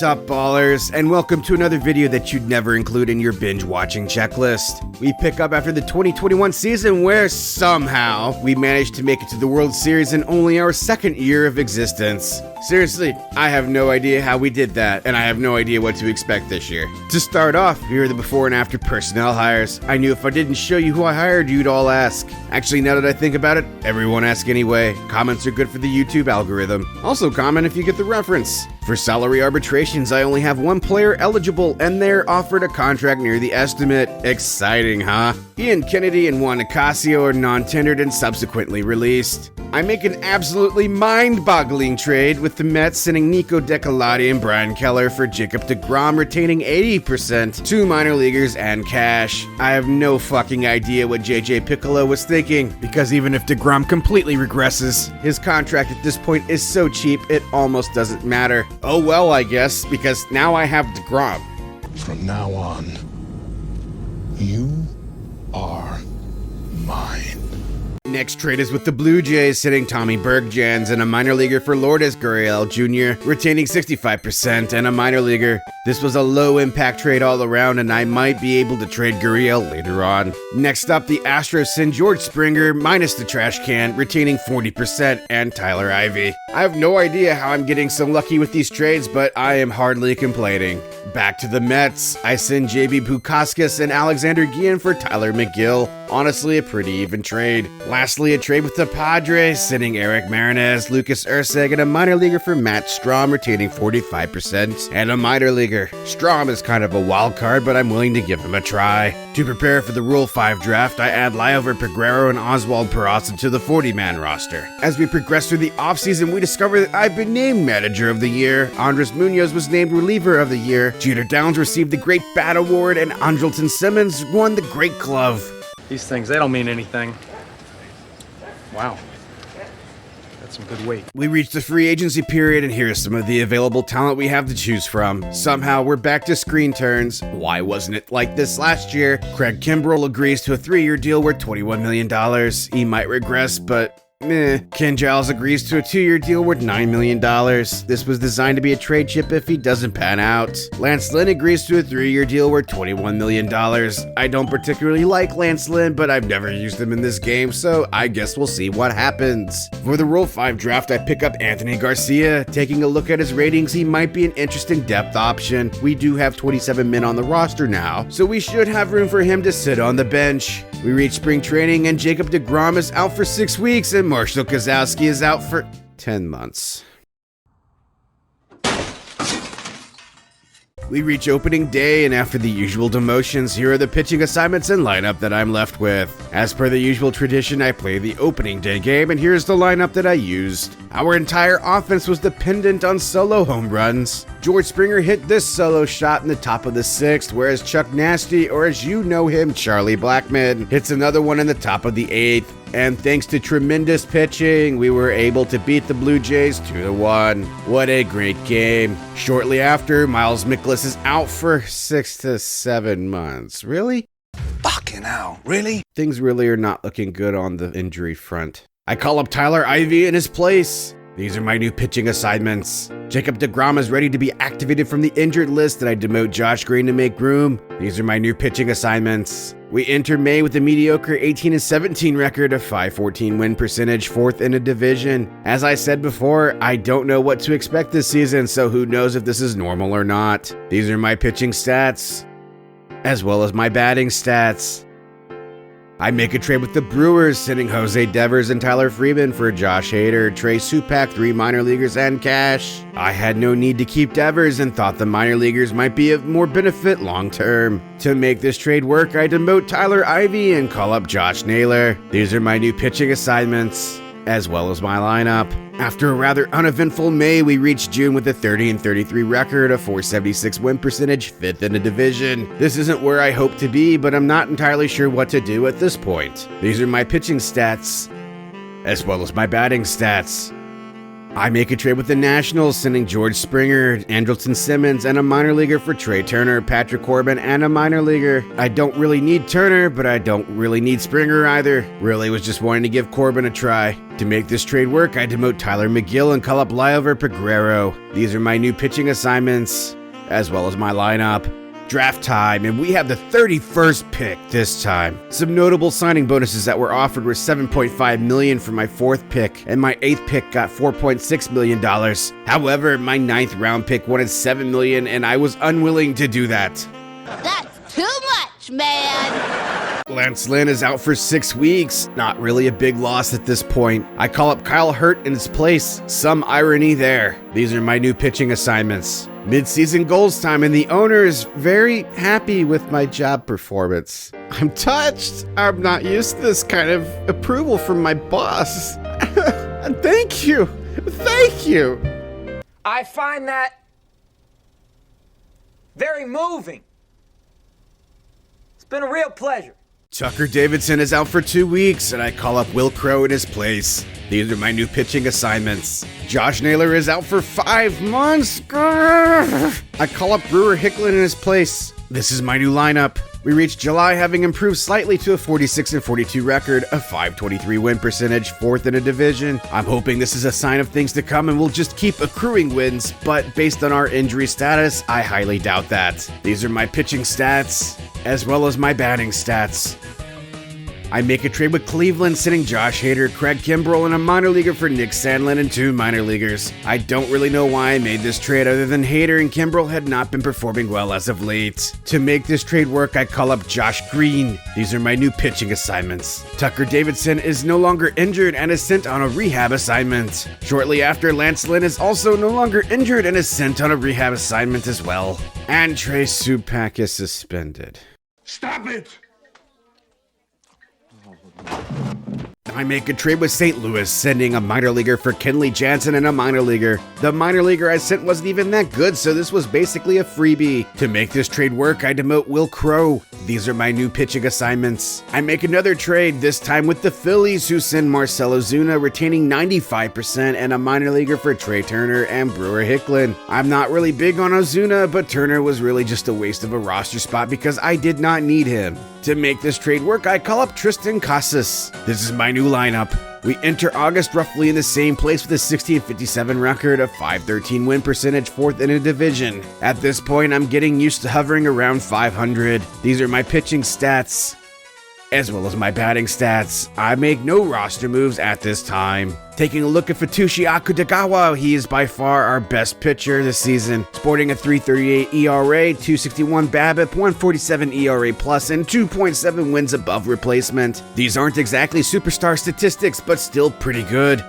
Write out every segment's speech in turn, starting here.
What's up, ballers, and welcome to another video that you'd never include in your binge-watching checklist. We pick up after the 2021 season where, somehow, we managed to make it to the World Series in only our second year of existence. Seriously, I have no idea how we did that, and I have no idea what to expect this year. To start off, here are the before and after personnel hires. I knew if I didn't show you who I hired, you'd all ask. Actually, now that I think about it, everyone asks anyway. Comments are good for the YouTube algorithm. Also comment if you get the reference. For salary arbitrations, I only have one player eligible, and they're offered a contract near the estimate. Exciting, huh? Ian Kennedy and Juan Nicasio are non-tendered and subsequently released. I make an absolutely mind-boggling trade with the Mets sending Nico Decolati and Brian Keller for Jacob deGrom, retaining 80%, 2 minor leaguers, and cash. I have no fucking idea what JJ Piccolo was thinking, because even if deGrom completely regresses, his contract at this point is so cheap it almost doesn't matter. Oh well, I guess, because now I have deGrom. From now on, you are mine. Next trade is with the Blue Jays, sending Tommy Bergjans and a minor leaguer for Lourdes Gurriel Jr., retaining 65% and a minor leaguer. This was a low-impact trade all around, and I might be able to trade Gurriel later on. Next up, the Astros send George Springer, minus the trash can, retaining 40%, and Tyler Ivey. I have no idea how I'm getting so lucky with these trades, but I am hardly complaining. Back to the Mets, I send JB Bukauskas and Alexander Guillen for Tyler McGill. Honestly, a pretty even trade. Lastly, a trade with the Padres, sending Eric Marinez, Lucas Erceg, and a minor leaguer for Matt Strahm, retaining 45%, and a minor leaguer. Strahm is kind of a wild card, but I'm willing to give him a try. To prepare for the Rule 5 draft, I add Liover Peguero and Oswald Peraza to the 40-man roster. As we progress through the offseason, we discover that I've been named Manager of the Year, Andres Munoz was named Reliever of the Year, Jeter Downs received the Great Bat Award, and Andrelton Simmons won the Great Glove. These things, they don't mean anything. Wow. That's some good weight. We reached the free agency period, and here's some of the available talent we have to choose from. Somehow, we're back to screen turns. Why wasn't it like this last year? Craig Kimbrell agrees to a 3-year deal worth $21 million. He might regress, but meh. Ken Giles agrees to a 2-year deal worth $9 million. This was designed to be a trade chip if he doesn't pan out. Lance Lynn agrees to a 3-year deal worth $21 million. I don't particularly like Lance Lynn, but I've never used him in this game, so I guess we'll see what happens. For the Rule 5 draft, I pick up Anthony Garcia. Taking a look at his ratings, he might be an interesting depth option. We do have 27 men on the roster now, so we should have room for him to sit on the bench. We reach spring training, and Jacob deGrom is out for 6 weeks, and Marshall Kozlowski is out for 10 months. We reach opening day, and after the usual demotions, here are the pitching assignments and lineup that I'm left with. As per the usual tradition, I play the opening day game, and here's the lineup that I used. Our entire offense was dependent on solo home runs. George Springer hit this solo shot in the top of the 6th, whereas Chuck Nasty, or as you know him, Charlie Blackmon, hits another one in the top of the 8th. And thanks to tremendous pitching, we were able to beat the Blue Jays 2-1. What a great game. Shortly after, Miles Mikolas is out for 6 to 7 months. Really? Fucking hell, really? Things really are not looking good on the injury front. I call up Tyler Ivey in his place. These are my new pitching assignments. Jacob deGrom is ready to be activated from the injured list, and I demote Josh Green to make room. These are my new pitching assignments. We enter May with a mediocre 18-17 record of .514 win percentage, 4th in a division. As I said before, I don't know what to expect this season, so who knows if this is normal or not. These are my pitching stats, as well as my batting stats. I make a trade with the Brewers, sending Jose Devers and Tyler Freeman for Josh Hader, Trey Supak, 3 minor leaguers, and cash. I had no need to keep Devers and thought the minor leaguers might be of more benefit long term. To make this trade work, I demote Tyler Ivey and call up Josh Naylor. These are my new pitching assignments, as well as my lineup. After a rather uneventful May, we reached June with a 30-33 record, a .476 win percentage, 5th in the division. This isn't where I hope to be, but I'm not entirely sure what to do at this point. These are my pitching stats, as well as my batting stats. I make a trade with the Nationals, sending George Springer, Andrelton Simmons, and a minor leaguer for Trey Turner, Patrick Corbin, and a minor leaguer. I don't really need Turner, but I don't really need Springer either. Really was just wanting to give Corbin a try. To make this trade work, I demote Tyler McGill and call up Liover Peguero. These are my new pitching assignments, as well as my lineup. Draft time, and we have the 31st pick this time. Some notable signing bonuses that were offered were $7.5 million for my 4th pick, and my 8th pick got $4.6 million. However, my 9th round pick wanted $7 million, and I was unwilling to do that. That's too much, man! Lance Lynn is out for 6 weeks. Not really a big loss at this point. I call up Kyle Hurt in his place. Some irony there. These are my new pitching assignments. Mid-season goals time, and the owner is very happy with my job performance. I'm touched. I'm not used to this kind of approval from my boss. Thank you. Thank you. I find that very moving. It's been a real pleasure. Tucker Davidson is out for 2 weeks, and I call up Will Crow in his place. These are my new pitching assignments. Josh Naylor is out for 5 months. Grrr. I call up Brewer Hicklin in his place. This is my new lineup. We reached July having improved slightly to a 46-42 record, a .523 win percentage, 4th in a division. I'm hoping this is a sign of things to come and we'll just keep accruing wins, but based on our injury status, I highly doubt that. These are my pitching stats, as well as my batting stats. I make a trade with Cleveland, sending Josh Hader, Craig Kimbrell, and a minor leaguer for Nick Sandlin and 2 minor leaguers. I don't really know why I made this trade other than Hader and Kimbrell had not been performing well as of late. To make this trade work, I call up Josh Green. These are my new pitching assignments. Tucker Davidson is no longer injured and is sent on a rehab assignment. Shortly after, Lance Lynn is also no longer injured and is sent on a rehab assignment as well. And Trey Supak is suspended. Stop it! I make a trade with St. Louis, sending a minor leaguer for Kenley Jansen and a minor leaguer. The minor leaguer I sent wasn't even that good, so this was basically a freebie. To make this trade work, I demote Will Crow. These are my new pitching assignments. I make another trade, this time with the Phillies, who send Marcell Ozuna, retaining 95%, and a minor leaguer for Trey Turner and Brewer Hicklin. I'm not really big on Ozuna, but Turner was really just a waste of a roster spot because I did not need him. To make this trade work, I call up Tristan Casas. This is my new lineup. We enter August roughly in the same place with a 60-57 record, a .513 win percentage, 4th in a division. At this point, I'm getting used to hovering around 500. These are my pitching stats, as well as my batting stats. I make no roster moves at this time. Taking a look at Futoshi Akutagawa, he is by far our best pitcher this season, sporting a .338 ERA, .261 BABIP, .147 ERA+, and 2.7 wins above replacement. These aren't exactly superstar statistics, but still pretty good.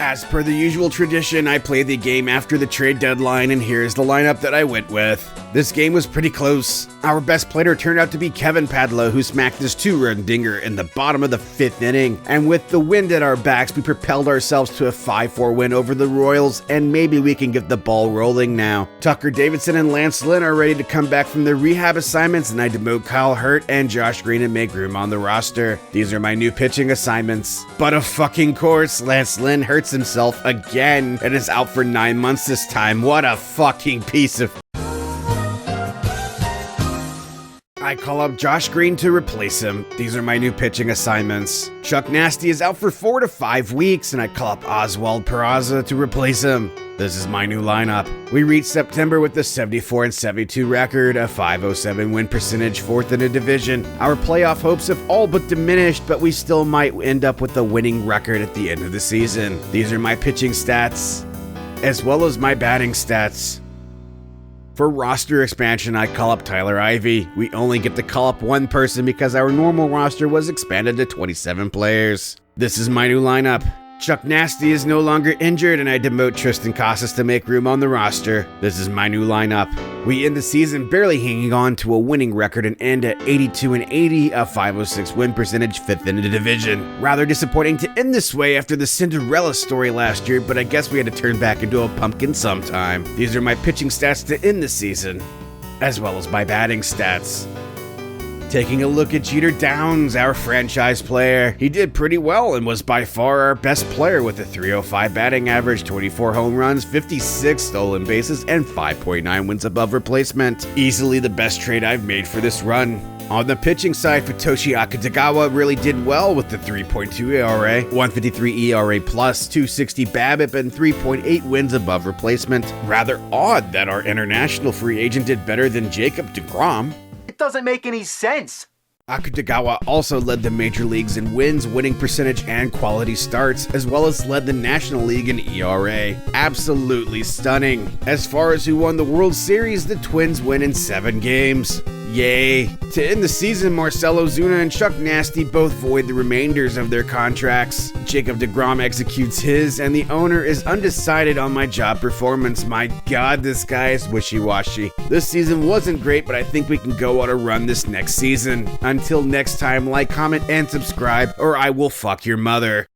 As per the usual tradition, I play the game after the trade deadline, and here's the lineup that I went with. This game was pretty close. Our best player turned out to be Kevin Padla, who smacked his 2-run dinger in the bottom of the 5th inning. And with the wind at our backs, we propelled ourselves to a 5-4 win over the Royals, and maybe we can get the ball rolling now. Tucker Davidson and Lance Lynn are ready to come back from their rehab assignments, and I demote Kyle Hurt and Josh Green and make room on the roster. These are my new pitching assignments. But of fucking course, Lance Lynn hurts himself again and is out for 9 months this time. What a fucking piece of... I call up Josh Green to replace him. These are my new pitching assignments. Chuck Nasty is out for 4 to 5 weeks, and I call up Oswald Peraza to replace him. This is my new lineup. We reached September with a 74-72 record, a .507 win percentage, 4th in a division. Our playoff hopes have all but diminished, but we still might end up with a winning record at the end of the season. These are my pitching stats, as well as my batting stats. For roster expansion, I call up Tyler Ivey. We only get to call up one person because our normal roster was expanded to 27 players. This is my new lineup. Chuck Nasty is no longer injured, and I demote Tristan Casas to make room on the roster. This is my new lineup. We end the season barely hanging on to a winning record and end at 82-80, a .506 win percentage, 5th in the division. Rather disappointing to end this way after the Cinderella story last year, but I guess we had to turn back into a pumpkin sometime. These are my pitching stats to end the season, as well as my batting stats. Taking a look at Jeter Downs, our franchise player. He did pretty well and was by far our best player with a .305 batting average, 24 home runs, 56 stolen bases, and 5.9 wins above replacement. Easily the best trade I've made for this run. On the pitching side, Futoshi Akutagawa really did well with the 3.2 ERA, 153 ERA+, 260 BABIP, and 3.8 wins above replacement. Rather odd that our international free agent did better than Jacob deGrom. It doesn't make any sense. Akutagawa also led the major leagues in wins, winning percentage, and quality starts, as well as led the National League in ERA. Absolutely stunning. As far as who won the World Series, the Twins win in 7 games. Yay. To end the season, Marcell Ozuna and Chuck Nasty both void the remainders of their contracts. Jacob deGrom executes his, and the owner is undecided on my job performance. My god, this guy is wishy-washy. This season wasn't great, but I think we can go on a run this next season. Until next time, like, comment, and subscribe, or I will fuck your mother.